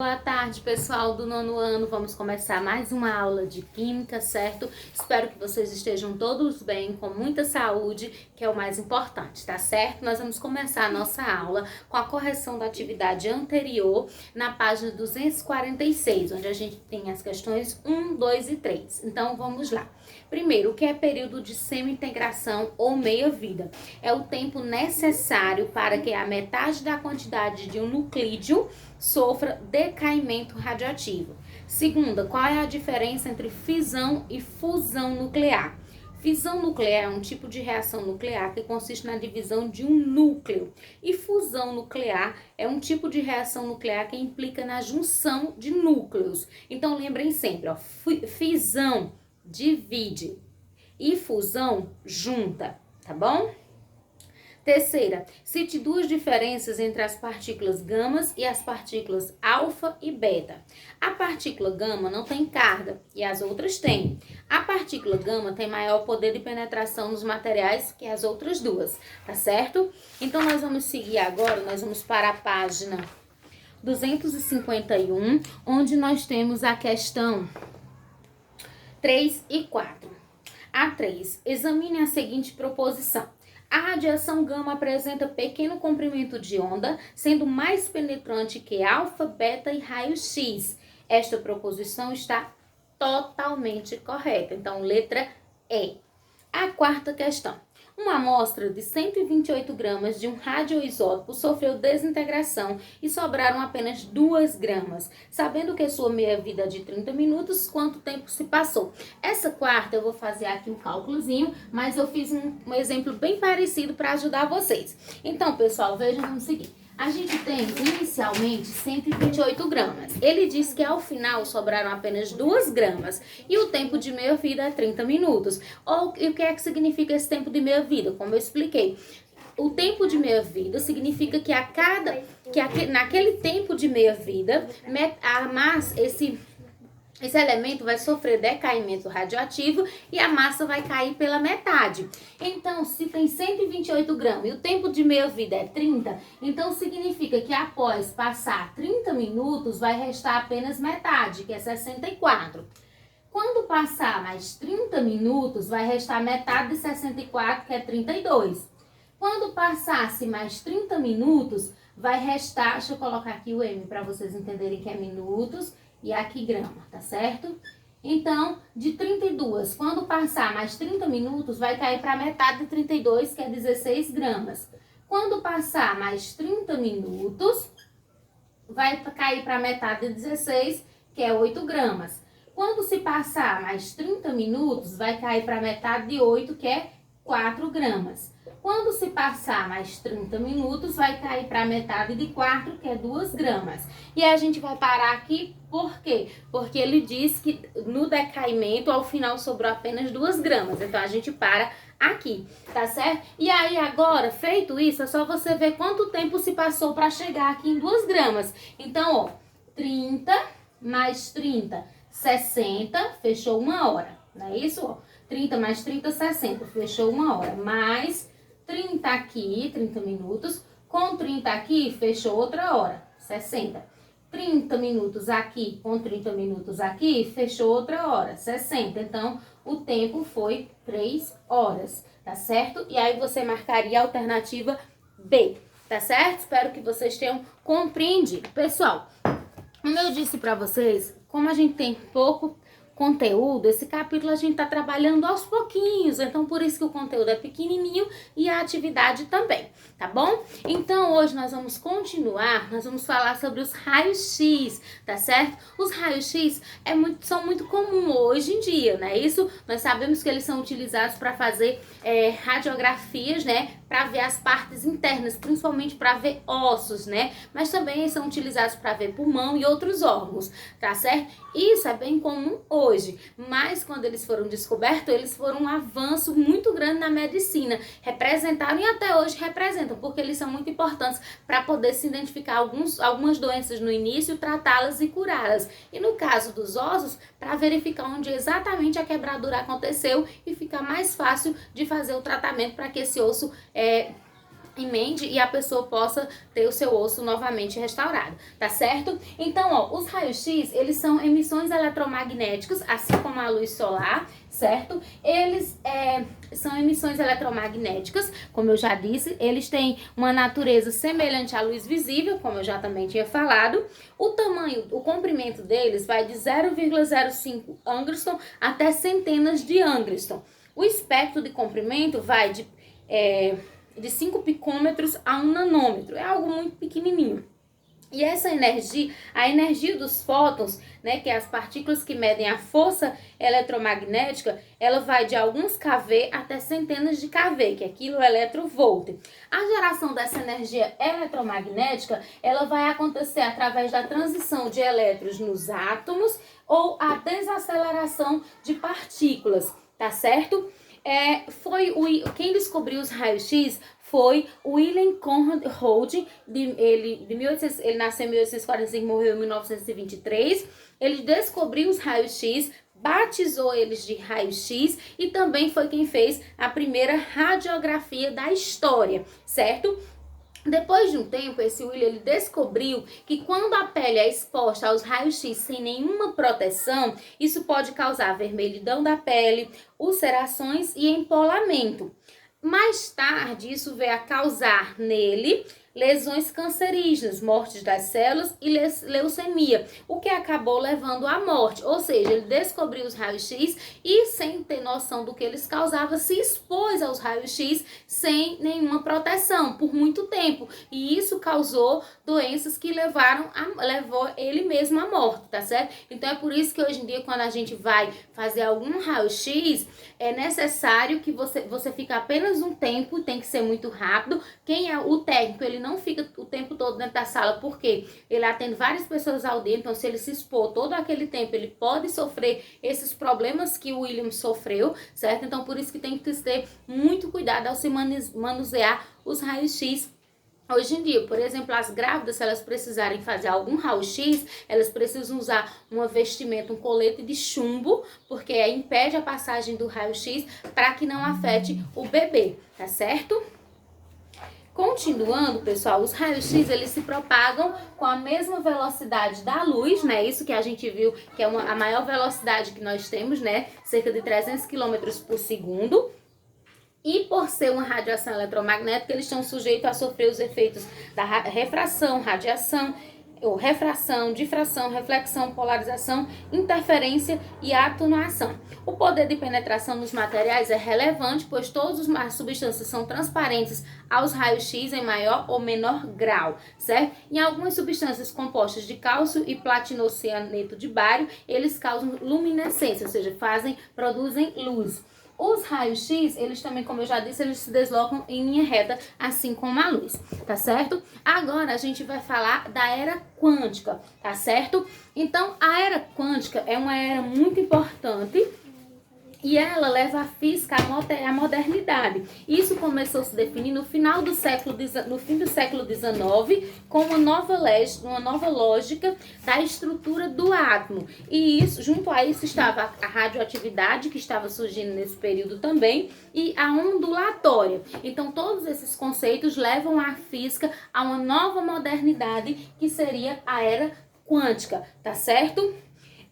Boa tarde, pessoal do nono ano. Vamos começar mais uma aula de Química, certo? Espero que vocês estejam todos bem, com muita saúde, que é o mais importante, tá certo? Nós vamos começar a nossa aula com a correção da atividade anterior na página 246, onde a gente tem as questões 1, 2 e 3. Então, vamos lá. Primeiro, o que é período de semi-integração ou meia-vida? É o tempo necessário para que a metade da quantidade de um nuclídeo sofra decaimento radioativo. Segunda, qual é a diferença entre fissão e fusão nuclear? Fissão nuclear é um tipo de reação nuclear que consiste na divisão de um núcleo. E fusão nuclear é um tipo de reação nuclear que implica na junção de núcleos. Então lembrem sempre, ó, fissão divide e fusão junta, tá bom? Terceira, cite duas diferenças entre as partículas gamas e as partículas alfa e beta. A partícula gama não tem carga e as outras têm. A partícula gama tem maior poder de penetração nos materiais que as outras duas, tá certo? Então, nós vamos seguir agora, nós vamos para a página 251, onde nós temos a questão 3 e 4. A 3, examine a seguinte proposição. A radiação gama apresenta pequeno comprimento de onda, sendo mais penetrante que alfa, beta e raio-x. Esta proposição está totalmente correta. Então, letra E. A quarta questão. Uma amostra de 128 gramas de um radioisótopo sofreu desintegração e sobraram apenas 2 gramas. Sabendo que sua meia-vida é de 30 minutos, quanto tempo se passou? Essa quarta eu vou fazer aqui um cálculozinho, mas eu fiz um exemplo bem parecido para ajudar vocês. Então, pessoal, vejam o seguinte. A gente tem inicialmente 128 gramas. Ele diz que ao final sobraram apenas 2 gramas. E o tempo de meia-vida é 30 minutos. E o que é que significa esse tempo de meia-vida? Como eu expliquei. O tempo de meia-vida significa que naquele tempo de meia-vida, esse elemento vai sofrer decaimento radioativo e a massa vai cair pela metade. Então, se tem 128 gramas e o tempo de meia-vida é 30, então significa que após passar 30 minutos vai restar apenas metade, que é 64. Quando passar mais 30 minutos, vai restar metade de 64, que é 32. Quando passasse mais 30 minutos, vai restar, deixa eu colocar aqui o M para vocês entenderem que é minutos, e aqui grama, tá certo? Então, de 32, quando passar mais 30 minutos, vai cair para metade de 32, que é 16 gramas. Quando passar mais 30 minutos, vai cair para metade de 16, que é 8 gramas. Quando se passar mais 30 minutos, vai cair para metade de 8, que é 4 gramas. Quando se passar mais 30 minutos, vai cair para metade de 4, que é 2 gramas. E a gente vai parar aqui, por quê? Porque ele diz que no decaimento, ao final, sobrou apenas 2 gramas. Então, a gente para aqui, tá certo? E aí, agora, feito isso, é só você ver quanto tempo se passou para chegar aqui em 2 gramas. Então, ó, 30 mais 30, 60, fechou 1 hora. Não é isso? Ó, 30 mais 30, 60, fechou 1 hora. Mais 30 aqui, 30 minutos, com 30 aqui, fechou outra hora, 60. 30 minutos aqui, com 30 minutos aqui, fechou outra hora, 60. Então, o tempo foi 3 horas, tá certo? E aí, você marcaria a alternativa B, tá certo? Espero que vocês tenham compreendido. Pessoal, como eu disse pra vocês, como a gente tem pouco conteúdo, esse capítulo a gente tá trabalhando aos pouquinhos, então por isso que o conteúdo é pequenininho e a atividade também, tá bom? Então hoje nós vamos continuar, nós vamos falar sobre os raios-x, tá certo? Os raios-x são muito comuns hoje em dia, né? Isso nós sabemos que eles são utilizados para fazer radiografias, né? Para ver as partes internas, principalmente para ver ossos, né? Mas também são utilizados para ver pulmão e outros órgãos, tá certo? Isso é bem comum hoje, mas quando eles foram descobertos, eles foram um avanço muito grande na medicina, representaram e até hoje representam, porque eles são muito importantes para poder se identificar algumas doenças no início, tratá-las e curá-las. E no caso dos ossos, para verificar onde exatamente a quebradura aconteceu e ficar mais fácil de fazer o tratamento para que esse osso emende e a pessoa possa ter o seu osso novamente restaurado, tá certo? Então, ó, os raios-x, eles são emissões eletromagnéticas, assim como a luz solar, certo? Eles são emissões eletromagnéticas, como eu já disse, eles têm uma natureza semelhante à luz visível, como eu já também tinha falado. O tamanho, o comprimento deles vai de 0,05 angstrom até centenas de angstrom. O espectro de comprimento vai de 5 picômetros a 1 nanômetro. É algo muito pequenininho. E essa energia, a energia dos fótons, né, que é as partículas que medem a força eletromagnética, ela vai de alguns kV até centenas de kV, que é quiloelectrovolt. A geração dessa energia eletromagnética, ela vai acontecer através da transição de elétrons nos átomos ou a desaceleração de partículas, tá certo? Quem descobriu os raios-x foi William Conrad Röntgen, ele nasceu em 1845 e morreu em 1923. Ele descobriu os raios-x, batizou eles de raio-x e também foi quem fez a primeira radiografia da história, certo? Depois de um tempo, esse William ele descobriu que quando a pele é exposta aos raios-x sem nenhuma proteção, isso pode causar vermelhidão da pele, ulcerações e empolamento. Mais tarde, isso veio a causar nele lesões cancerígenas, mortes das células e leucemia, o que acabou levando à morte. Ou seja, ele descobriu os raios-x e, sem ter noção do que eles causavam, se expôs aos raios-x sem nenhuma proteção por muito tempo. E isso causou doenças que levou ele mesmo à morte, tá certo? Então é por isso que hoje em dia, quando a gente vai fazer algum raio-x, é necessário que você fique apenas um tempo, tem que ser muito rápido. Quem é o técnico, ele não fica o tempo todo dentro da sala, porque ele atende várias pessoas ao dia, então se ele se expor todo aquele tempo, ele pode sofrer esses problemas que o William sofreu, certo? Então por isso que tem que ter muito cuidado ao se manusear os raios-x. Hoje em dia, por exemplo, as grávidas, se elas precisarem fazer algum raio-x, elas precisam usar uma vestimenta, um colete de chumbo, porque impede a passagem do raio-x para que não afete o bebê, tá certo? Continuando, pessoal, os raios-x, eles se propagam com a mesma velocidade da luz, né? Isso que a gente viu que é a maior velocidade que nós temos, né? Cerca de 300 km por segundo. E por ser uma radiação eletromagnética, eles estão sujeitos a sofrer os efeitos da refração, radiação, ou refração, difração, reflexão, polarização, interferência e atenuação. O poder de penetração nos materiais é relevante, pois todas as substâncias são transparentes aos raios-x em maior ou menor grau, certo? Em algumas substâncias compostas de cálcio e platinocianeto de bário, eles causam luminescência, ou seja, produzem luz. Os raios-x, eles também, como eu já disse, eles se deslocam em linha reta, assim como a luz, tá certo? Agora a gente vai falar da era quântica, tá certo? Então, a era quântica é uma era muito importante e ela leva a física à modernidade. Isso começou a se definir no fim do século XIX, com uma nova lógica da estrutura do átomo. E isso, junto a isso estava a radioatividade, que estava surgindo nesse período também, e a ondulatória. Então, todos esses conceitos levam a física a uma nova modernidade, que seria a era quântica, tá certo?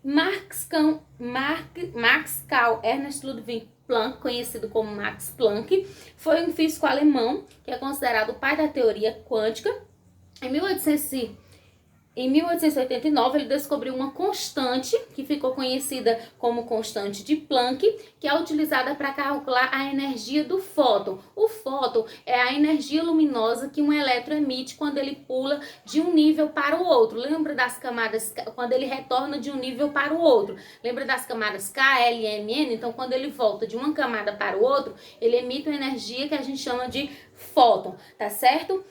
Max Carl Ernst Ludwig Planck, conhecido como Max Planck, foi um físico alemão que é considerado o pai da teoria quântica. Em 1889, ele descobriu uma constante, que ficou conhecida como constante de Planck, que é utilizada para calcular a energia do fóton. O fóton é a energia luminosa que um elétron emite quando ele pula de um nível para o outro. Lembra das camadas, quando ele retorna de um nível para o outro? Lembra das camadas K, L, M, N? Então, quando ele volta de uma camada para o outro, ele emite uma energia que a gente chama de fóton, tá certo?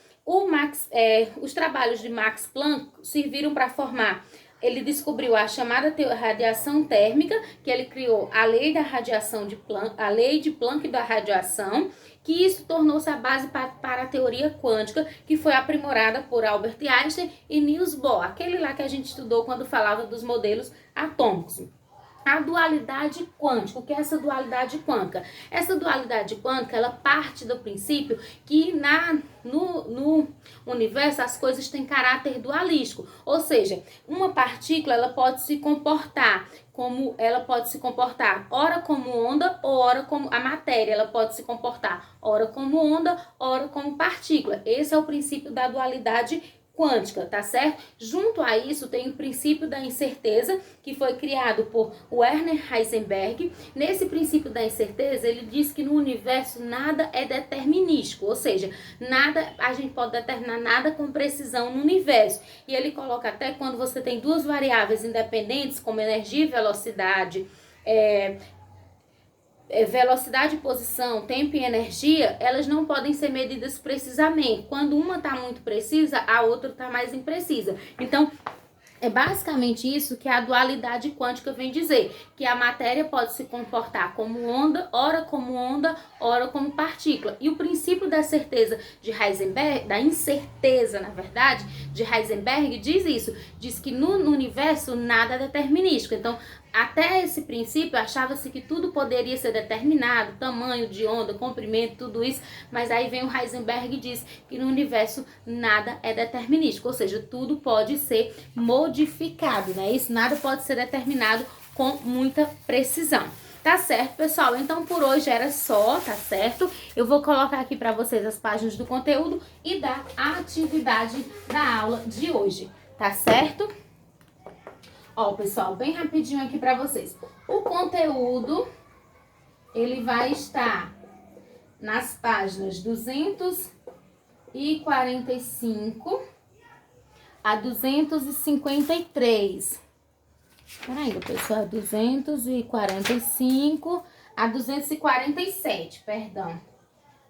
Os trabalhos de Max Planck serviram para formar. Ele descobriu a chamada radiação térmica, que ele criou a lei da radiação de Planck, a lei de Planck da radiação, que isso tornou-se a base para a teoria quântica, que foi aprimorada por Albert Einstein e Niels Bohr, aquele lá que a gente estudou quando falava dos modelos atômicos. a dualidade quântica. O que é essa dualidade quântica? Essa dualidade quântica, ela parte do princípio que no universo as coisas têm caráter dualístico, ou seja, uma partícula ela pode se comportar ora como onda ou ora como a matéria, ela pode se comportar ora como onda, ora como partícula. Esse é o princípio da dualidade quântica, tá certo? Junto a isso tem o princípio da incerteza, que foi criado por Werner Heisenberg. Nesse princípio da incerteza, ele diz que no universo nada é determinístico, ou seja, nada, a gente pode determinar nada com precisão no universo. E ele coloca até quando você tem duas variáveis independentes, como energia e velocidade, velocidade e posição, tempo e energia, elas não podem ser medidas precisamente. Quando uma está muito precisa, a outra está mais imprecisa. Então, é basicamente isso que a dualidade quântica vem dizer, que a matéria pode se comportar como onda, ora como partícula. E o princípio da certeza de Heisenberg, da incerteza, na verdade, de Heisenberg, diz isso, diz que no universo nada é determinístico. Então, até esse princípio, achava-se que tudo poderia ser determinado, tamanho de onda, comprimento, tudo isso, mas aí vem o Heisenberg e diz que no universo nada é determinístico, ou seja, tudo pode ser modificado, né? Isso nada pode ser determinado com muita precisão. Tá certo, pessoal? Então, por hoje era só, tá certo? Eu vou colocar aqui para vocês as páginas do conteúdo e da atividade da aula de hoje, tá certo? Ó, pessoal, bem rapidinho aqui para vocês. O conteúdo, ele vai estar nas páginas 245 a 253. Peraí, pessoal, 245 a 247, perdão.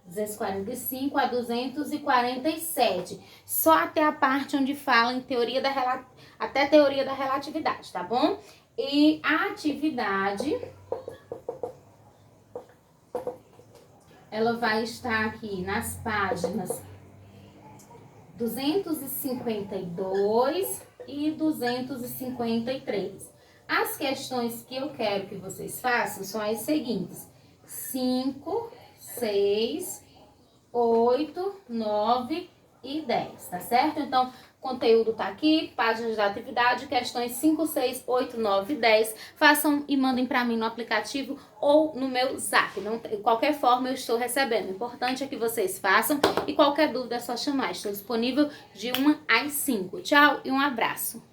245 a 247. Só até a parte onde fala em até teoria da relatividade, tá bom? E a atividade, ela vai estar aqui nas páginas 252 e 253. As questões que eu quero que vocês façam são as seguintes: 5, 6, 8, 9 e 10, tá certo? Então, o conteúdo tá aqui, páginas da atividade, questões 5, 6, 8, 9 e 10. Façam e mandem para mim no aplicativo ou no meu zap. De qualquer forma, eu estou recebendo. O importante é que vocês façam e qualquer dúvida é só chamar. Estou disponível de 1 às 5. Tchau e um abraço.